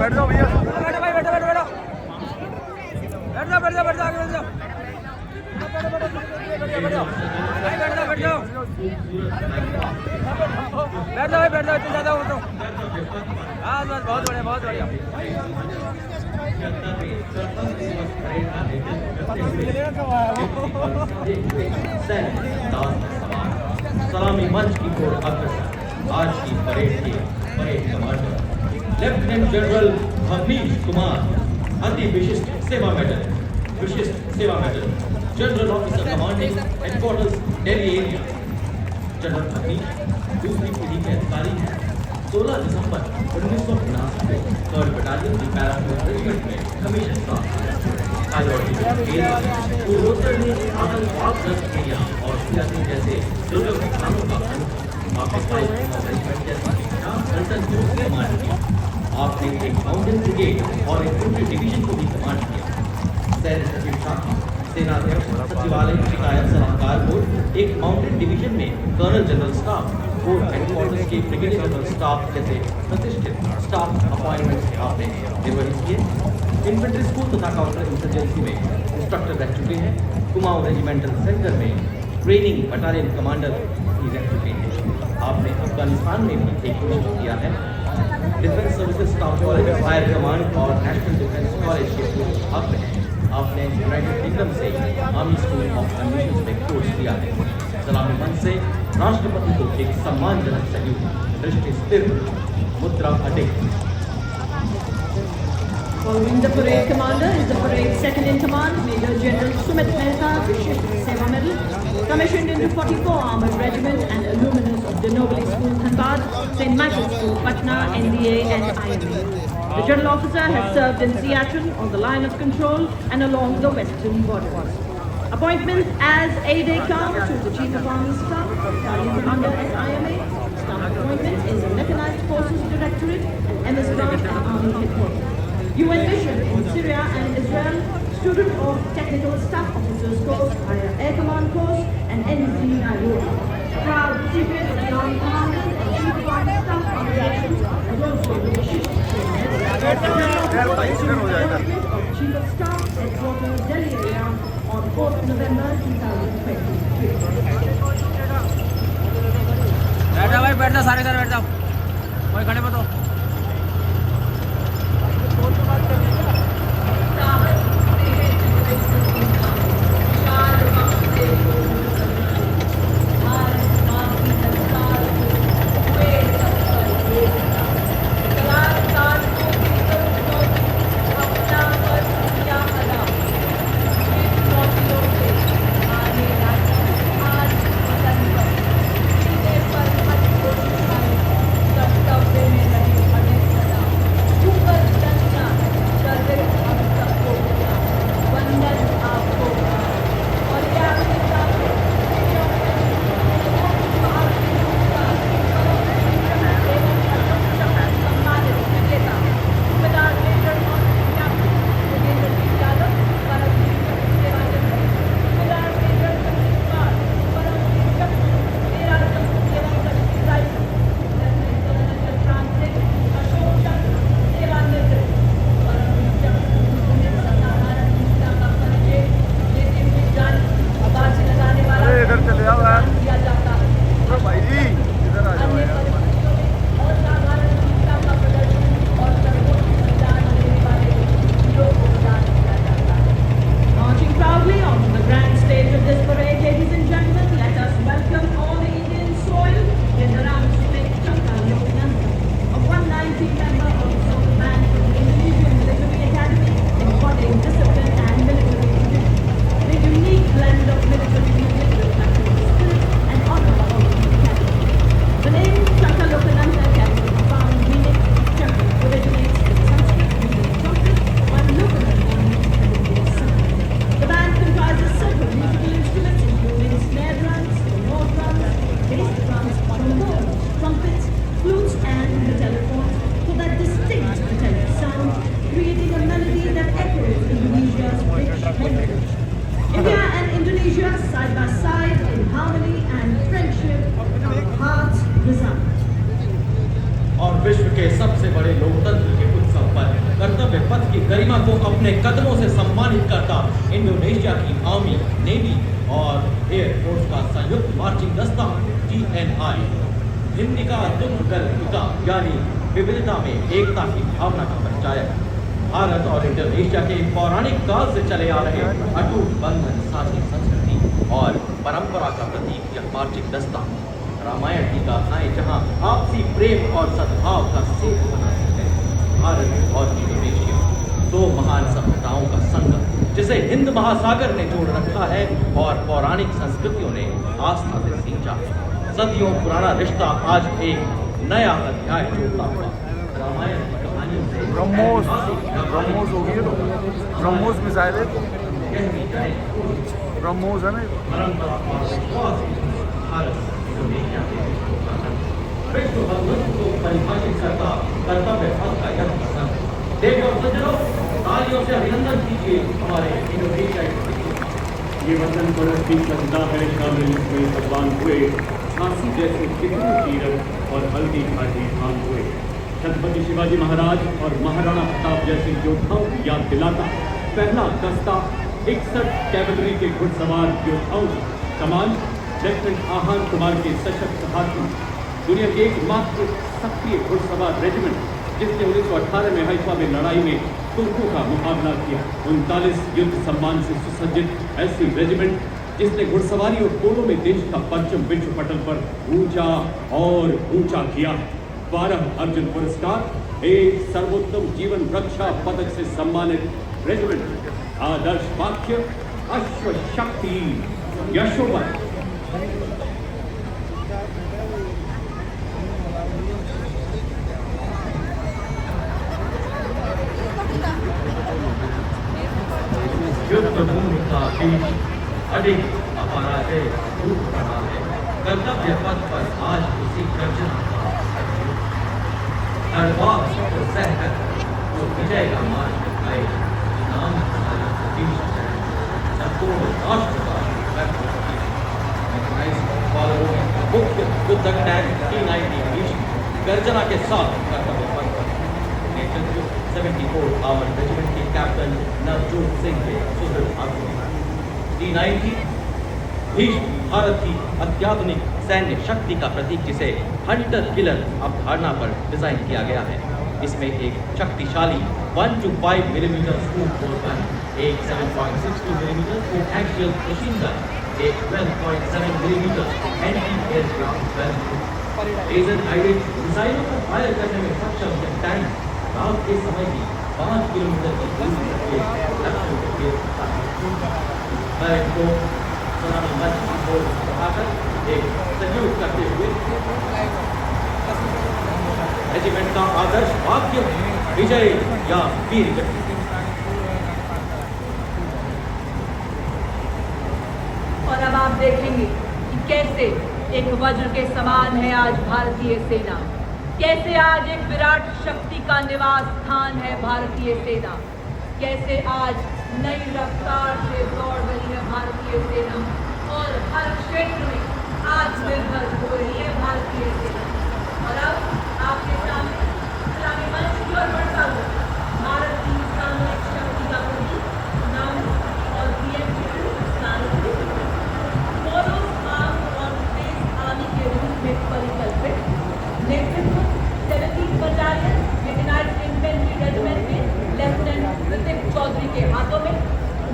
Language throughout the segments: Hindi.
बैठ जाओ भैया, बैठो भाई, बैठो बैठो बैठो, बैठ जाओ बैठ जाओ बैठ जाओ, आगे बैठ जाओ, बैठ जाओ भाई, बैठ जाओ बैठ जाओ, बैठ जाओ बैठ जाओ, इतने ज़्यादा हो तो हाँ बस, बहुत बढ़िया बहुत बढ़िया। सलामी मंच की ओर अग्रसर आज की परेड के parade commander lieutenant general Avnish Kumar, अति विशिष्ट सेवा मेडल, विशिष्ट सेवा medal, general officer commanding headquarters Delhi area. General Hafeez दूसरी पीढ़ी के अधिकारी हैं। 16 दिसंबर 1959 को 3rd बटालियन की पैरामिलिट्री रेजिमेंट में कमीशन प्राप्त पूर्वोत्तर में आतंकवाद किया और सियासी जैसे दुर्गम स्थानों का कमांड किया। आपने एक माउंटेन ब्रिगेड और एक इन्फेंट्री डिवीजन को भी कमांड किया। सैन्य सचिव शाखा सेनाध्यक्ष सचिवालय शिकायत सलाहकार बोर्ड एक माउंटेन डिवीजन में colonel general staff corps headquarters के ब्रिगेडियर जनरल स्टाफ जैसे प्रतिष्ठित स्टाफ अपॉइंटमेंट्स आपने निर्वहित किए। इन्फेंट्री स्कूल तथा काउंटर इंसर्जेंसी में इंस्ट्रक्टर रह चुके हैं। कुमाऊं रेजिमेंटल सेंटर में ट्रेनिंग बटालियन कमांडर भी रह चुके हैं। आपने अफगानिस्तान में भी एक मिशन किया है। Defence services staff college fire command और नेशनल डिफेंस कॉलेज के पूर्व छात्र हैं। आपने यूनाइटेड किंगडम से आर्मी स्कूल ऑफ एडमिशन में कोर्स किया है। सलामी मंच से राष्ट्रपति को एक सम्मानजनक सैल्यूट। दृष्टि स्थिर, मुद्रा अडिग। Following the parade commander is the parade second in command, Major General Sumit Mehta, Vishisht Seva Medal, commissioned into 44 Armored Regiment and alumnus of the Nobly School, Dhanbad, St. Michael's School, Patna, NDA and IMA. The general officer has served in Siachen on the line of control and along the western borders. Appointments as aide-de-camp to the Chief of Army Staff, Battalion Commander at IMA. Staff appointment is the Mechanized Forces Directorate and MS Branch at Army Headquarters. UN Mission in Syria and Israel, student of Technical Staff Officers course, via Air Command course and NZ Nairobi. Proud recipient of the Army Commander and Chief of Army Staff Operations, and also the Vishisht Chief of Staff Headquarters, Delhi area on 4th November 2023. बैठ जाओ भाई, बैठ जाओ, सारे बैठ जाओ, कोई खड़े मत हो। विश्व के सबसे बड़े लोकतंत्र के उत्सव पर कर्तव्य पथ की गरिमा को अपने कदमों से सम्मानित करता इंडोनेशिया की आर्मी, नेवी और एयरफोर्स का संयुक्त मार्चिंग दस्ता TNI हिंदी का दुग्ध यानी विविधता में एकता की भावना का परिचायक। भारत और इंडोनेशिया के पौराणिक काल से चले आ रहे अटूट बंधन, साझी संस्कृति और परंपरा का प्रतीक यह मार्चिंग दस्ता रामायण की गाथाएं जहां आपसी प्रेम और सद्भाव का सेतु बनाती है। भारत और इंडोनेशिया दो महान सभ्यताओं का संगम जिसे हिंद महासागर ने जोड़ रखा है और पौराणिक संस्कृतियों ने आस्था से सींचा है। सदियों पुराना रिश्ता आज एक नया अध्याय जोड़ता हुआ रामायण की कहानियों से ब्रह्मोस होगी ये तो ब्रह्मोस मिसाइल है ब्रह्मोस है ना परंपरा और विश्वास भारत इंडोनेशिया के विश्व बंधन को परिभाषित करता कर्तव्य पथ का यह प्रसंग देवी और सज्जनों तालियों से अभिनंदन कीजिए हमारे इंडोनेशिया ये वतन परस्ती सजदा है शामिल इसमें कुर्बान हुए झांसी जैसे कितने तीरथ और हल्दी घाटी धाम हुए छत्रपति शिवाजी महाराज और महाराणा प्रताप जैसे योद्धाओं की याद दिलाता पहला दस्ता 61 कैवलरी के घुड़सवार योद्धाओं की कमान लेफ्टिनेंट आहान कुमार के सशक्त हाथी दुनिया के एकमात्र सक्रिय घुड़सवार रेजिमेंट जिसने 1918 में हाइफा में लड़ाई में तुर्कों का मुकाबला किया 39 युद्ध सम्मान से सुसज्जित ऐसी रेजिमेंट जिसने घुड़सवारी और पोलो में देश का परचम विश्व पटल पर ऊंचा और ऊंचा किया 12 अर्जुन पुरस्कार एक सर्वोत्तम जीवन रक्षा पदक से सम्मानित रेजिमेंट आदर्श वाक्य अश्व शक्ति यशोवर युद्ध भूमि का बीच अधिक अपराजय रूप रहा है कर्तव्य पथ पर आज उसी गर्जना हर बात को सहकर जो विजय का मार्ग दिखाए नाम हमारे सतीश संपूर्ण राष्ट्र का मुख्य युद्धक टैंक T-90 गर्जना के साथ कर्तव्य पथ पर नेतृत्व 74 आर्मर्ड रेजिमेंट के कैप्टन नवजोत सिंह के सुदृढ़ हाथों में T-90 भीष्म भारत की अत्याधुनिक सैन्य शक्ति का प्रतीक जिसे हंटर किलर अवधारणा पर डिजाइन किया गया है इसमें एक शक्तिशाली 125 मिलीमीटर स्कूप बोर गन एक 7.62 मिलीमीटर कोएक्सियल मशीन गन एक 12.7 millimetre anti aircraft gun laser guided मिसाइलों को फायर करने में सक्षम यह टैंक रात के समय की 5 किलोमीटर की दूरी तक के लक्ष्यों को घेर सकता है इनको सुनामी मंच की ओर उठाकर एक सल्यूट करते हुए रेजिमेंट का आदर्श वाक्य विजय या वीर गति और अब आप देखेंगे कि कैसे एक वज्र के समान है आज भारतीय सेना कैसे आज एक विराट शक्ति का निवास स्थान है भारतीय सेना कैसे आज नई रफ्तार से दौड़ रही है भारतीय सेना और हर क्षेत्र में आत्मनिर्भर हो रही है भारतीय सेना और अब आपके सामने सलामी मंच की ओर बढ़ता हुआ भारत की सामरिक शक्ति का प्रतीक नाम और के रूप में परिकल्पित नेतृत्व 17 बटालियन मेकेनाइज्ड इन्फेंट्री रेजिमेंट के लेफ्टिनेंट ऋतिक चौधरी के हाथों में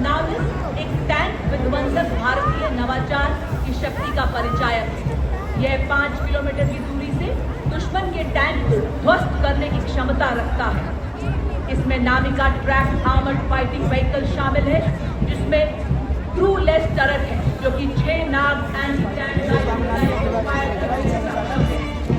नाविस एक टैंक विध्वंसक भारतीय नवाचार की शक्ति का परिचायक है यह 5 किलोमीटर की दूरी से दुश्मन के टैंक को ध्वस्त करने की क्षमता रखता है इसमें Navika track armoured fighting vehicle शामिल है जिसमें क्रू लेस टरट है जो कि 6 नाग एंटी टैंक फायर करने में सक्षम है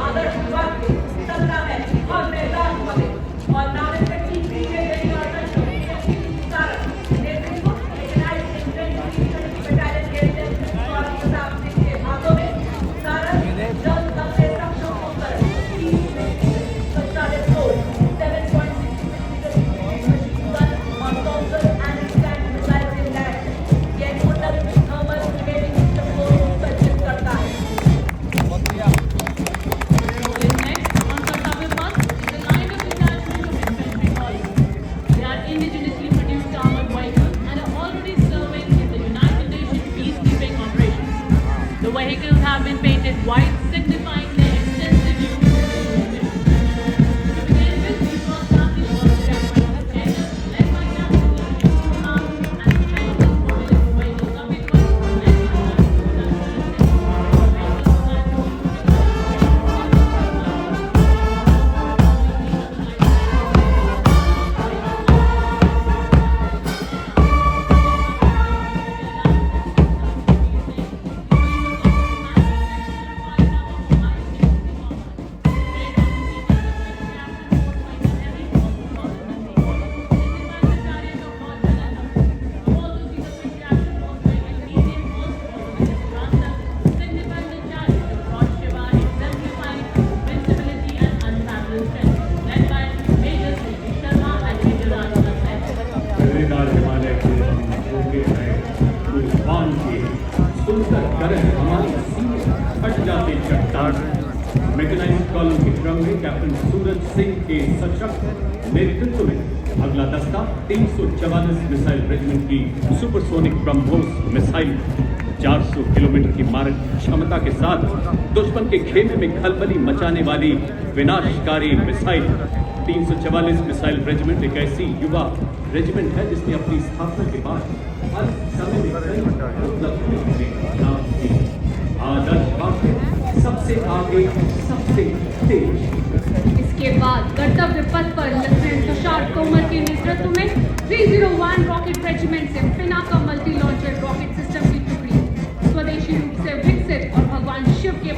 आदर्श वाक्य 17 में और मैदान बने और नाविक की पीछे गई और नेतृत्व मेकेनाइज्ड इन्फेंट्री बटालियन के लेफ्टिनेंट और प्रताप सिंह के हाथों में सारा जल दस्ते सक्षम होकर 30 में 7.62 मशीन गन और कौशल एंटी टैंक मिसाइल से लैस यह थर्मल ट्रेनिंग सिस्टम को सज्जित करता है चट्टान। मैकेनाइज्ड कॉलम के क्रम में कैप्टन सूरज सिंह के सशक्त नेतृत्व में अगला दस्ता 344 मिसाइल रेजिमेंट की सुपरसोनिक ब्रह्मोस मिसाइल 400 किलोमीटर की मारक क्षमता के साथ दुश्मन के खेमे में खलबली मचाने वाली विनाशकारी मिसाइल। 344 मिसाइल रेजिमेंट एक ऐसी युवा रेजिमेंट है जिसने अपनी स्थापना के बाद हर समय में कई उपलब्धियों में नाम दी। आदर्श सबसे आगे, सबसे तेज। इसके बाद कर्तव्य पथ पर लेफ्टिनेंट तुषार तोमर के नेतृत्व में 301 रॉकेट रेजिमेंट से Pinaka multi launcher rocket system की टुकड़ी स्वदेशी रूप से विकसित और भगवान शिव के